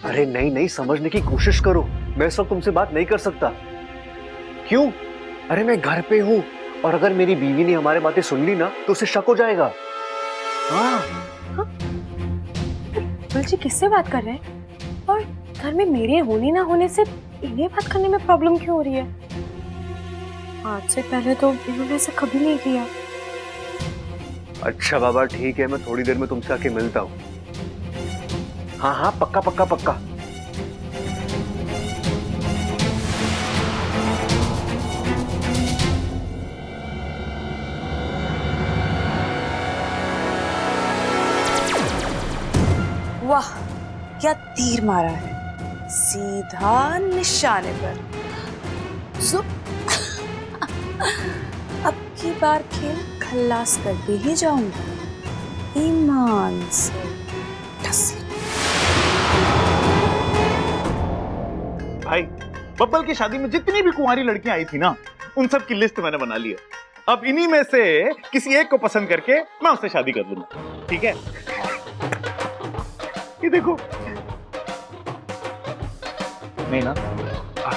अरे नहीं नहीं, समझने की कोशिश करो। मैं इस वक्त तुमसे बात नहीं कर सकता। क्यों? अरे मैं घर पे हूं, और अगर मेरी बीवी ने हमारे बातें सुन ली ना तो उसे शक हो जाएगा। हाँ। जी किससे बात कर रहे हैं? और घर में मेरे होने ना होने से इन्हें बात करने में प्रॉब्लम क्यों हो रही है? आज से पहले तो इन्होंने ऐसा कभी नहीं किया। अच्छा बाबा ठीक है, मैं थोड़ी देर में तुमसे आके मिलता हूँ। हाँ हाँ, पक्का पक्का पक्का। वाह, क्या तीर मारा है, सीधा निशाने पर। जुप। अब की बार खेल खल्लास करके ही जाऊंगा, ईमान से। भाई, बब्बल की शादी में जितनी भी कुंवारी लड़कियां आई थी ना, उन सब की लिस्ट मैंने बना ली है। अब इन्हीं में से किसी एक को पसंद करके मैं उससे शादी कर लूंगा, ठीक है? ये देखो। नहीं ना?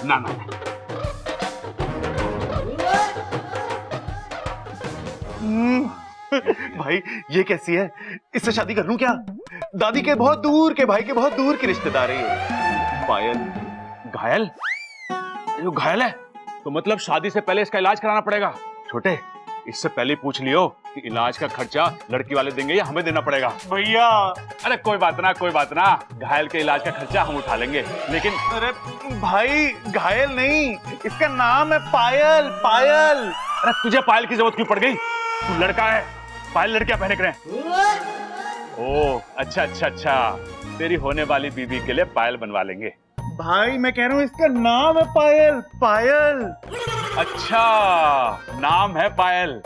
ना ना। भाई ये कैसी है? इससे शादी कर लूं क्या? दादी के बहुत दूर के भाई के बहुत दूर की रिश्तेदार है ये। पायल घायल? जो घायल है तो मतलब शादी से पहले इसका इलाज कराना पड़ेगा। छोटे, इससे पहले पूछ लियो कि इलाज का खर्चा लड़की वाले देंगे या हमें देना पड़ेगा। भैया अरे कोई बात ना, घायल के इलाज का खर्चा हम उठा लेंगे। लेकिन अरे भाई घायल नहीं, इसका नाम है पायल। पायल। अरे तुझे पायल की जरूरत क्यों पड़ गई? तू लड़का है, पायल लड़कियां पहने करें। ओह अच्छा, तेरी होने वाली बीवी के लिए पायल बनवा लेंगे। भाई मैं कह रहा हूँ इसका नाम है पायल। पायल। अच्छा नाम है पायल।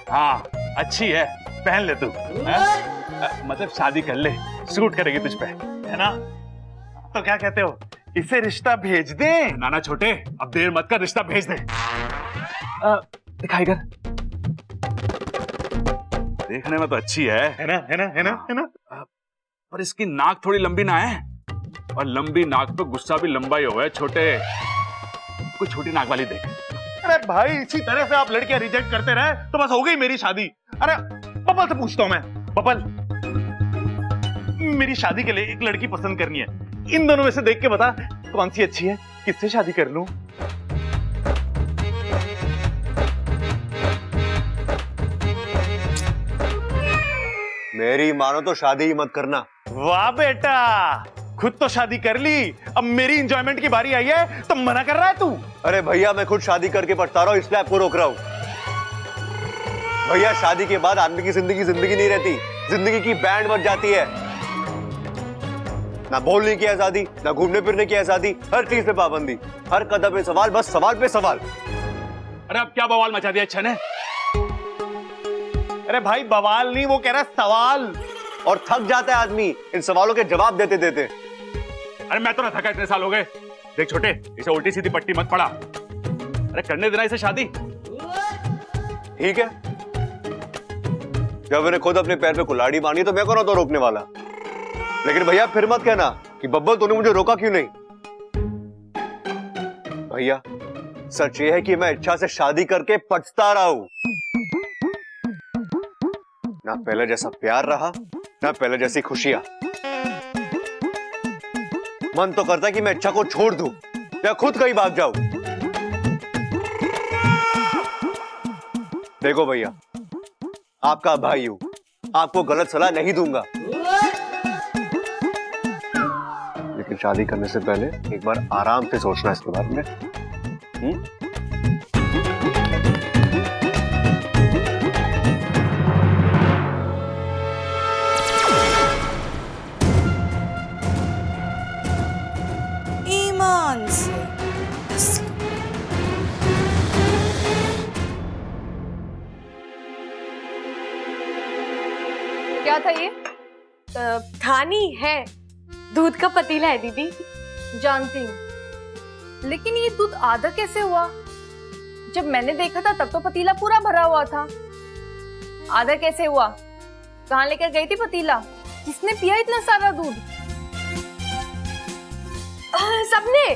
हाँ अच्छी है, पहन ले तू। मतलब शादी कर ले, सूट करेगी तुझ पे, है ना? तो क्या कहते हो, इसे रिश्ता भेज दें? ना छोटे, अब देर मत कर, रिश्ता भेज दे। दिखाई कर। देखने में तो अच्छी है ना? पर इसकी नाक थोड़ी लंबी ना है, और लंबी नाक पे गुस्सा भी लंबा ही हुआ है। छोटे, कुछ छोटी नाक वाली देख। अरे भाई इसी तरह से आप लड़कियां रिजेक्ट करते रहे तो बस हो गई मेरी शादी। अरे बबल से पूछता हूं मैं, बबल मेरी शादी के लिए एक लड़की पसंद करनी है, इन दोनों में से देख के बता कौन सी अच्छी है, किससे शादी कर लूं? मेरी मानो तो शादी ही मत करना। वाह बेटा, खुद तो शादी कर ली, अब मेरी एंजॉयमेंट की बारी आई है तो मना कर रहा है तू? अरे भैया मैं खुद शादी करके पछता रहा हूं, इसलिए आपको रोक रहा हूं। भैया शादी के बाद आदमी की जिंदगी नहीं रहती, जिंदगी की बैंड बज जाती है। ना बोलने की आजादी, ना घूमने फिरने की आजादी, हर चीज पे पाबंदी, हर कदम पे सवाल, बस सवाल पे सवाल। अरे अब क्या बवाल मचा दिया अच्छा ने? अरे भाई बवाल नहीं, वो कह रहा है सवाल। और थक जाता है आदमी इन सवालों के जवाब देते देते। अरे मैं तो ना थका, इतने साल हो गए। देख छोटे, इसे उल्टी सीधी पट्टी मत पड़ा। अरे करने देना इसे शादी। ठीक है, जब मैंने खुद अपने पैर पे कुल्हाड़ी मानी तो मैं कौन होता रोकने वाला? लेकिन भैया फिर मत कहना कि बब्बल तूने मुझे रोका क्यों नहीं। भैया सच ये है कि मैं इच्छा से शादी करके पछता रहा हूं। ना पहले जैसा प्यार रहा, ना पहले जैसी खुशियां। मन तो करता है कि मैं इच्छा को छोड़ दूं या खुद कहीं भाग जाऊं। देखो भैया, आपका भाई हूं, आपको गलत सलाह नहीं दूंगा, लेकिन शादी करने से पहले एक बार आराम से सोचना इसके बारे में। ईमान से। क्या था ये? थानी है, दूध का पतीला है दीदी। जानती हूँ, लेकिन ये दूध आधा कैसे हुआ? जब मैंने देखा था तब तो पतीला पूरा भरा हुआ था। आधा कैसे हुआ? कहाँ लेकर गई थी पतीला? किसने पिया इतना सारा दूध? सबने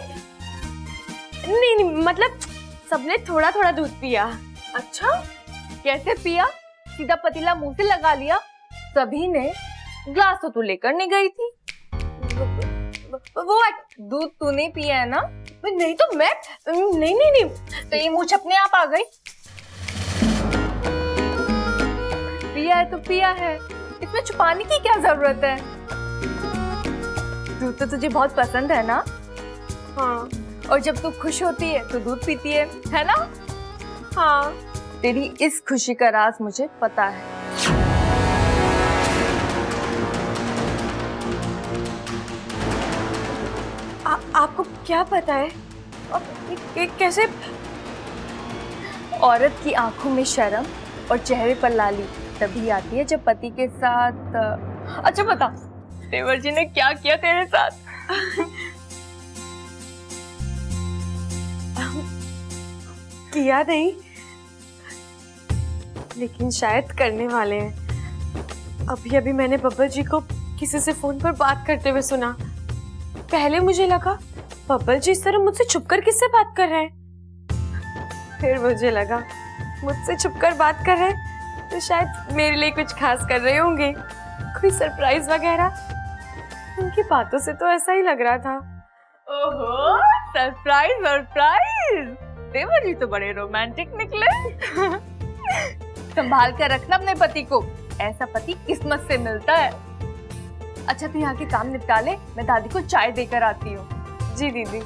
नहीं नहीं, मतलब सबने थोड़ा थोड़ा दूध पिया। अच्छा, कैसे पिया? सीधा पतीला मुंह से लगा लिया? सभी ने। ग्लास तो तू लेकर नहीं गई थी। वो दूध तूने पिया है ना? नहीं तो मैं नहीं नहीं नहीं, तो ये मुझ अपने आप आ गई। पिया है तो पिया है, इसमें छुपाने की क्या जरूरत है? दूध तो तुझे बहुत पसंद है ना? हाँ और जब तू खुश होती है तो दूध पीती है ना? हाँ। तेरी इस खुशी का राज मुझे पता है। आपको क्या पता है? कैसे? औरत की आंखों में शर्म और चेहरे पर लाली तभी आती है जब पति के साथ। अच्छा बता, देवर जी ने क्या किया तेरे साथ? किया नहीं, लेकिन शायद करने वाले हैं। अभी मैंने बब्बर जी को किसी से फोन पर बात करते हुए सुना। पहले मुझे लगा बब्बर जी इस तरह मुझसे छुपकर किससे बात कर रहे हैं। फिर मुझे लगा मुझसे छुपकर बात कर रहे हैं तो शायद मेरे लिए कुछ खास कर रहे होंगे, कोई सरप्राइज वगैरह। उनकी बातों से तो ऐसा ही लग रहा था। ओहो, सरप्राइज सरप्राइज! देवर जी तो बड़े रोमांटिक निकले। संभाल कर रखना अपने पति को, ऐसा पति किस्मत से मिलता है। अच्छा तू यहाँ के काम निपटा ले, मैं दादी को चाय देकर आती हूँ। जी दीदी।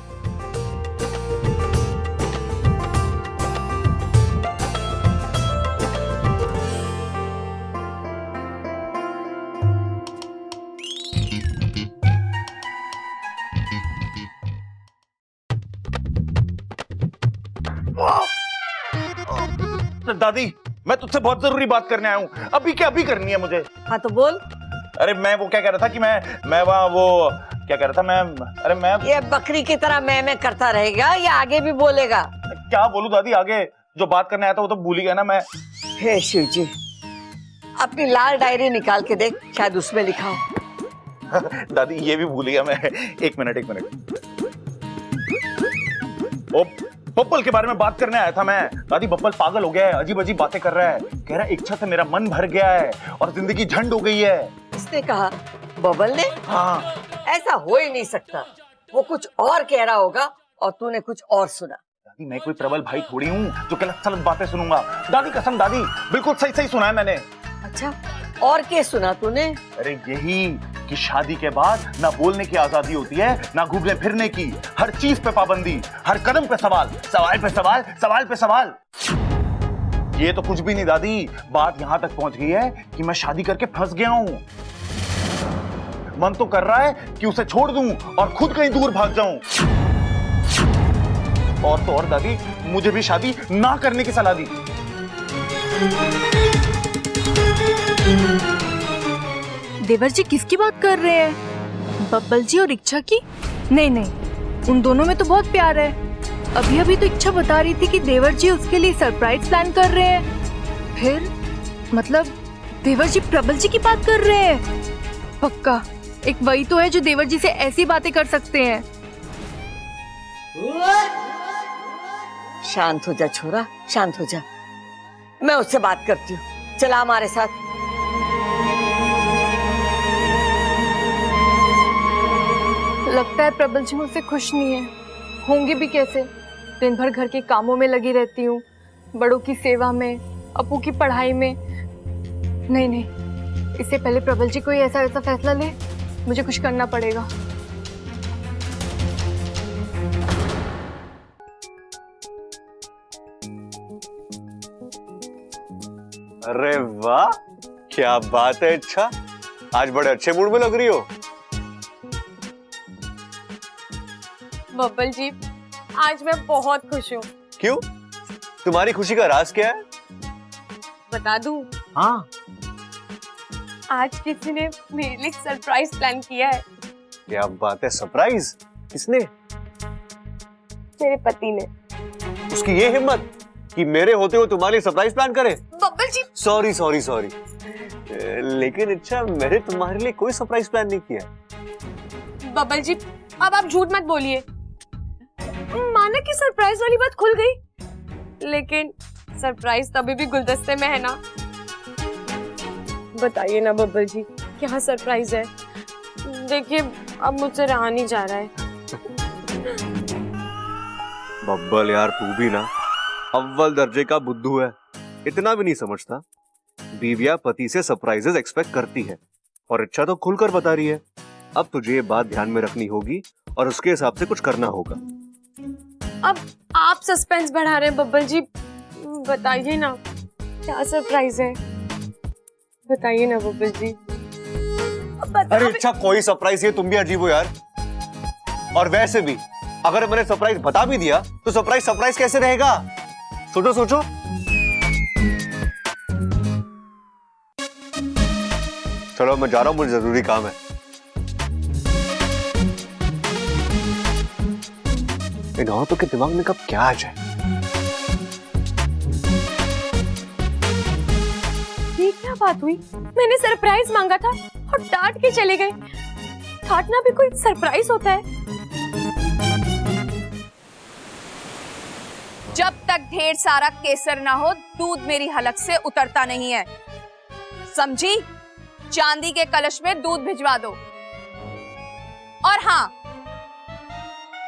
दादी, मैं तुझसे बहुत जरूरी बात करने आया हूँ। अभी क्या अभी करनी है मुझे? हाँ तो बोल। अरे मैं वो क्या कह रहा था कि मैं वहाँ वो क्या कह रहा था मैं ये बकरी की तरह मैं करता रहेगा या आगे भी बोलेगा? क्या बोलूं दादी? आगे जो बात करने आया था वो तो भूल ही गया ना मैं। हे शिव जी, अपनी लाल डायरी निकाल के देख, शायद उसमें लिखा हो। दादी ये भी भूल गया मैं। एक मिनट। ओ बब्बल के बारे में बात करने आया था मैं। दादी बब्बल पागल हो गया है, अजीब अजीब बातें कर रहा है। कह रहा है इच्छा से मेरा मन भर गया है और जिंदगी झंड हो गई है। इसने कहा? बबल ने? हाँ। ऐसा हो ही नहीं सकता। वो कुछ और कह रहा होगा और तूने कुछ और सुना। दादी मैं कोई प्रबल भाई थोड़ी हूँ जो गलत सलत बातें सुनूंगा। दादी कसम दादी, बिल्कुल सही सुना है मैंने। अच्छा, और क्या सुना तूने? अरे यही कि शादी के बाद ना बोलने की आजादी होती है, ना घूमने फिरने की। हर चीज पे पाबंदी, हर कदम पे सवाल, सवाल पे सवाल, सवाल पे सवाल। ये तो कुछ भी नहीं दादी, बात यहां तक पहुंच गई है कि मैं शादी करके फंस गया हूं। मन तो कर रहा है कि उसे छोड़ दूं और खुद कहीं दूर भाग जाऊं। और तो और दादी, मुझे भी शादी ना करने की सलाह दी। देवर जी किसकी बात कर रहे हैं? बब्बल जी और इच्छा की? नहीं, उन दोनों में तो बहुत प्यार है। अभी तो इच्छा बता रही थी कि देवर जी उसके लिए सरप्राइज प्लान कर रहे हैं। फिर मतलब देवर जी प्रबल जी की बात कर रहे हैं? पक्का एक वही तो है जो देवर जी से ऐसी बातें कर सकते हैं। शांत हो जा छोरा, शांत हो जा। मैं उससे बात करती हूँ, चला हमारे साथ। लगता है प्रबल जी मुझसे खुश नहीं है। होंगे भी कैसे? दिन भर घर के कामों में लगी रहती हूँ, बड़ों की सेवा में, अपू की पढ़ाई में। नहीं, इससे पहले प्रबल जी कोई ऐसा वैसा फैसला ले, मुझे कुछ करना पड़ेगा। अरे वाह, क्या बात है। अच्छा, आज बड़े अच्छे मूड में लग रही हो। बब्बल जी, आज मैं बहुत खुश हूँ। क्यों? तुम्हारी खुशी का राज क्या है? बता दूं? हाँ। आज किसी ने मेरे लिए सरप्राइज प्लान किया है। क्या बात है, सरप्राइज? किसने? मेरे पति ने। उसकी ये हिम्मत कि मेरे होते हुए तुम्हारे लिए सरप्राइज प्लान करे। बब्बल जी, सॉरी सॉरी सॉरी, लेकिन अच्छा मैंने तुम्हारे लिए कोई सरप्राइज प्लान नहीं किया। बब्बल जी, अब आप झूठ मत बोलिए। माना कि सरप्राइज वाली बात खुल गई, लेकिन सरप्राइज तभी भी गुलदस्ते में है ना। बताइए ना बब्बल जी, क्या सरप्राइज है? देखिए, अब मुझसे रहा नहीं जा रहा है। बब्बल यार, तू भी ना अव्वल दर्जे का बुद्धू है, इतना भी नहीं समझता। बीविया पति से सरप्राइजेस एक्सपेक्ट करती है और इच्छा तो खुलकर बता रही है। अब तुझे ये बात ध्यान में रखनी होगी और उसके हिसाब से कुछ करना होगा। अब आप सस्पेंस बढ़ा रहे हैं बब्बल जी, बताइए ना क्या सरप्राइज है? बताइए ना बब्बल जी। अरे अच्छा, कोई सरप्राइज है, तुम भी अजीब हो यार। और वैसे भी अगर मैंने सरप्राइज बता भी दिया तो सरप्राइज सरप्राइज कैसे रहेगा? सोचो सोचो। चलो मैं जा रहा हूं, मुझे जरूरी काम है। इन औरतों के दिमाग में कब क्या आ जाए। ये क्या बात हुई? मैंने सरप्राइज मांगा था और डांट के चले गए। डांटना भी कोई सरप्राइज होता है? जब तक ढेर सारा केसर ना हो, दूध मेरी हलक से उतरता नहीं है, समझी? चांदी के कलश में दूध भिजवा दो। और हाँ,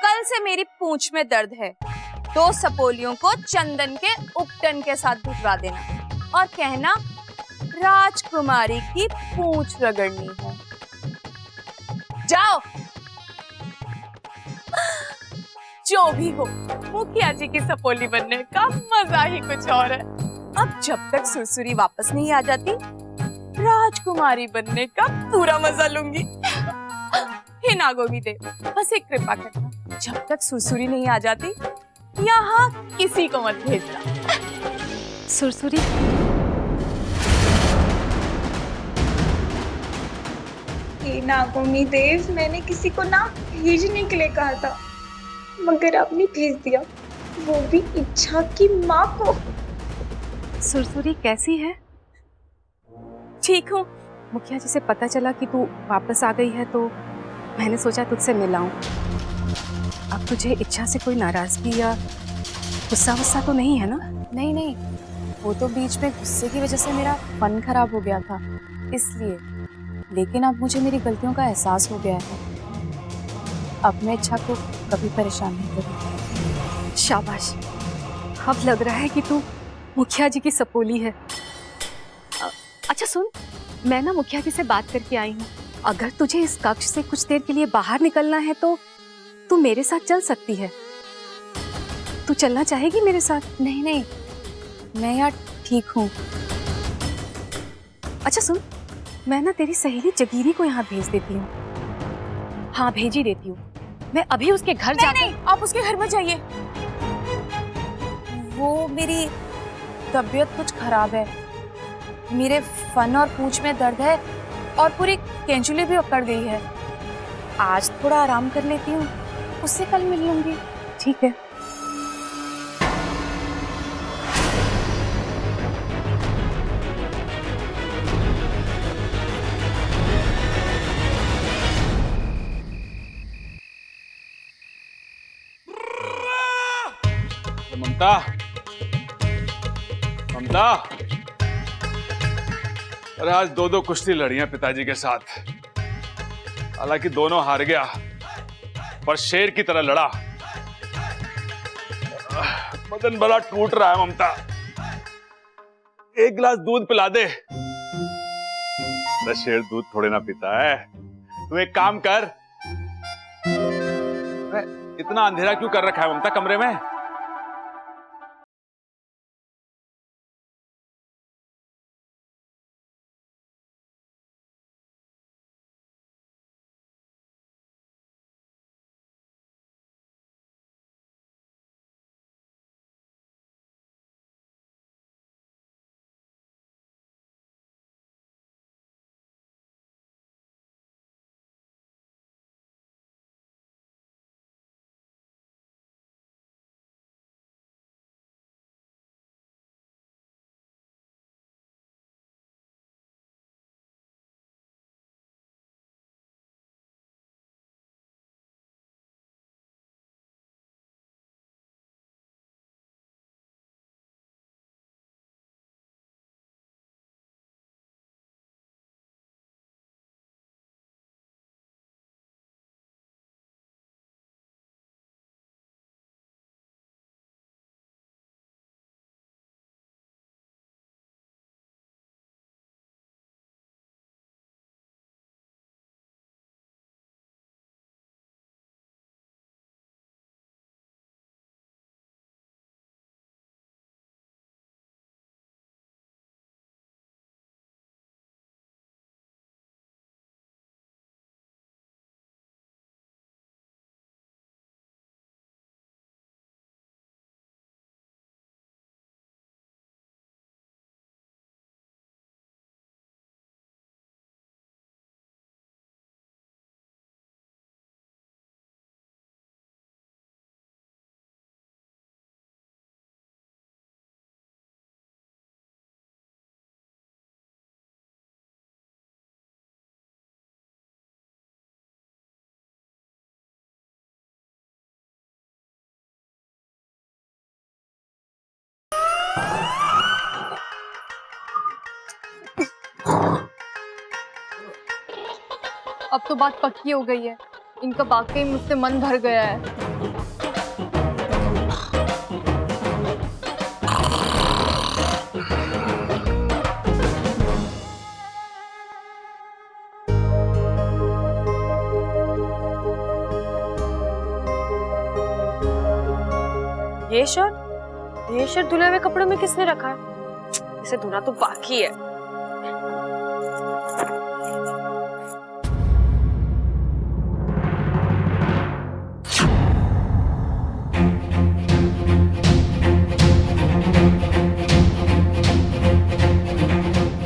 कल से मेरी पूंछ में दर्द है, 2 सपोलियों को चंदन के उपटन के साथ भिजवा देना और कहना राजकुमारी की पूंछ रगड़नी है। जाओ। जो भी हो, मुखिया जी की सपोली बनने का मजा ही कुछ और है। अब जब तक सुरसुरी वापस नहीं आ जाती, राजकुमारी बनने का पूरा मजा लूंगी। हे नागोगी देव, बस एक कृपा करना, जब तक सुरसुरी नहीं आ जाती, यहाँ किसी को मत भेजना। सुरसुरी, हे नागोमी देव, मैंने किसी को ना भेजने के लिए कहा था, मगर आपने भेज दिया, वो भी इच्छा की माँ को। सुरसुरी कैसी है? ठीक हूँ। मुखिया जी से पता चला कि तू वापस आ गई है तो मैंने सोचा तुझसे मिलाऊं। अब तुझे इच्छा से कोई नाराजगी या गुस्सा वुस्सा तो नहीं है ना? नहीं नहीं, वो तो बीच में गुस्से की वजह से मेरा मन खराब हो गया था, इसलिए। लेकिन अब मुझे मेरी गलतियों का एहसास हो गया है। अब मैं इच्छा को कभी परेशान नहीं करूँगी। शाबाश, अब लग रहा है कि तू मुखिया जी की सपोली है। अच्छा सुन, मैं ना मुखिया जी से बात करके आई हूँ। अगर तुझे इस कक्ष से कुछ देर के लिए बाहर निकलना है तो तू मेरे साथ चल सकती है। तू चलना चाहेगी मेरे साथ? नहीं नहीं, मैं यार ठीक हूँ। अच्छा सुन, मैं ना तेरी सहेली जगीरी को यहाँ भेज देती हूँ। हाँ, भेज ही देती हूँ। मैं अभी उसके घर नहीं जाकर। नहीं, आप उसके घर में जाइए। वो मेरी तबीयत कुछ खराब है, मेरे फन और पूंछ में दर्द है और पूरी केंचुली भी उकड़ गई है। आज थोड़ा आराम कर लेती हूँ, उससे कल मिल लूंगी। ठीक है। ममता, ममता, अरे आज 2-2 कुश्ती लड़ी हैं पिताजी के साथ। हालांकि दोनों हार गया, पर शेर की तरह लड़ा। बदन बड़ा टूट रहा है ममता, 1 गिलास दूध पिला दे। अरे शेर दूध थोड़े ना पीता है। तू एक काम कर, इतना अंधेरा क्यों कर रखा है ममता कमरे में? अब तो बात पक्की हो गई है। इनका वाकई मुझसे मन भर गया है। ये शर्ट धुले हुए कपड़ों में किसने रखा है? इसे धोना तो बाकी है।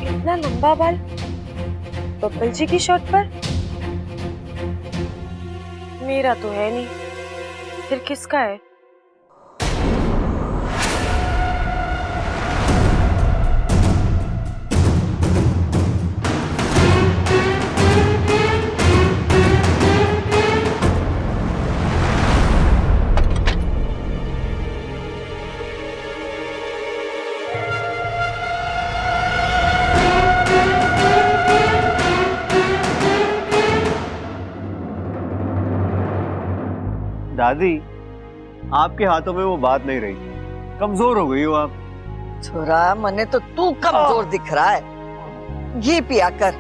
इतना लंबा बाल बब्बल जी की शर्ट पर? मेरा तो है नहीं, फिर किसका है? दादी, आपके हाथों में वो बात नहीं रही, कमजोर हो गई हो आप। छोरा, मने तो तू कमजोर दिख रहा है। घी पिया कर।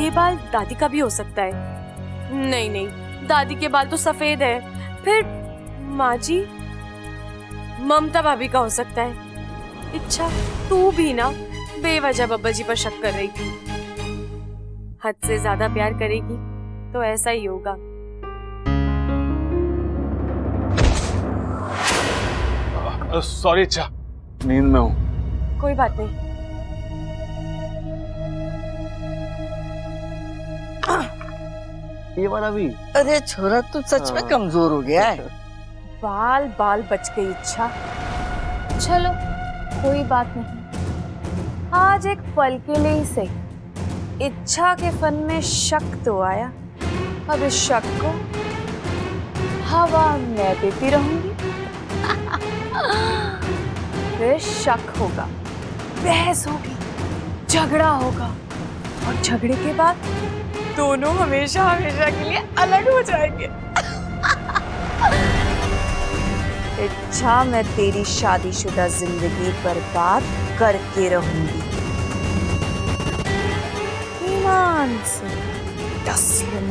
ये बाल दादी का भी हो सकता है। नहीं नहीं, दादी के बाल तो सफेद है। फिर माँ जी, ममता भाभी का हो सकता है। इच्छा, तू भी ना बेवजह बब्बा जी पर शक कर रही थी। हद से ज्यादा प्यार करेगी तो ऐसा ही होगा। सॉरी इच्छा, नींद में हूँ। कोई बात नहीं। ये वाला भी। अरे छोरा, तू सच में कमजोर हो गया है। बाल बाल बच गई इच्छा। चलो कोई बात नहीं, आज एक पल के लिए ही सही इच्छा के फन में शक तो आया। अब इस शक को हवा मैं देती रहूंगी। फिर शक होगा, बहस होगी, झगड़ा होगा, और झगड़े के बाद दोनों हमेशा हमेशा के लिए अलग हो जाएंगे। इच्छा, मैं तेरी शादीशुदा जिंदगी बर्बाद करके रहूंगी। ईमान से तस्लीम।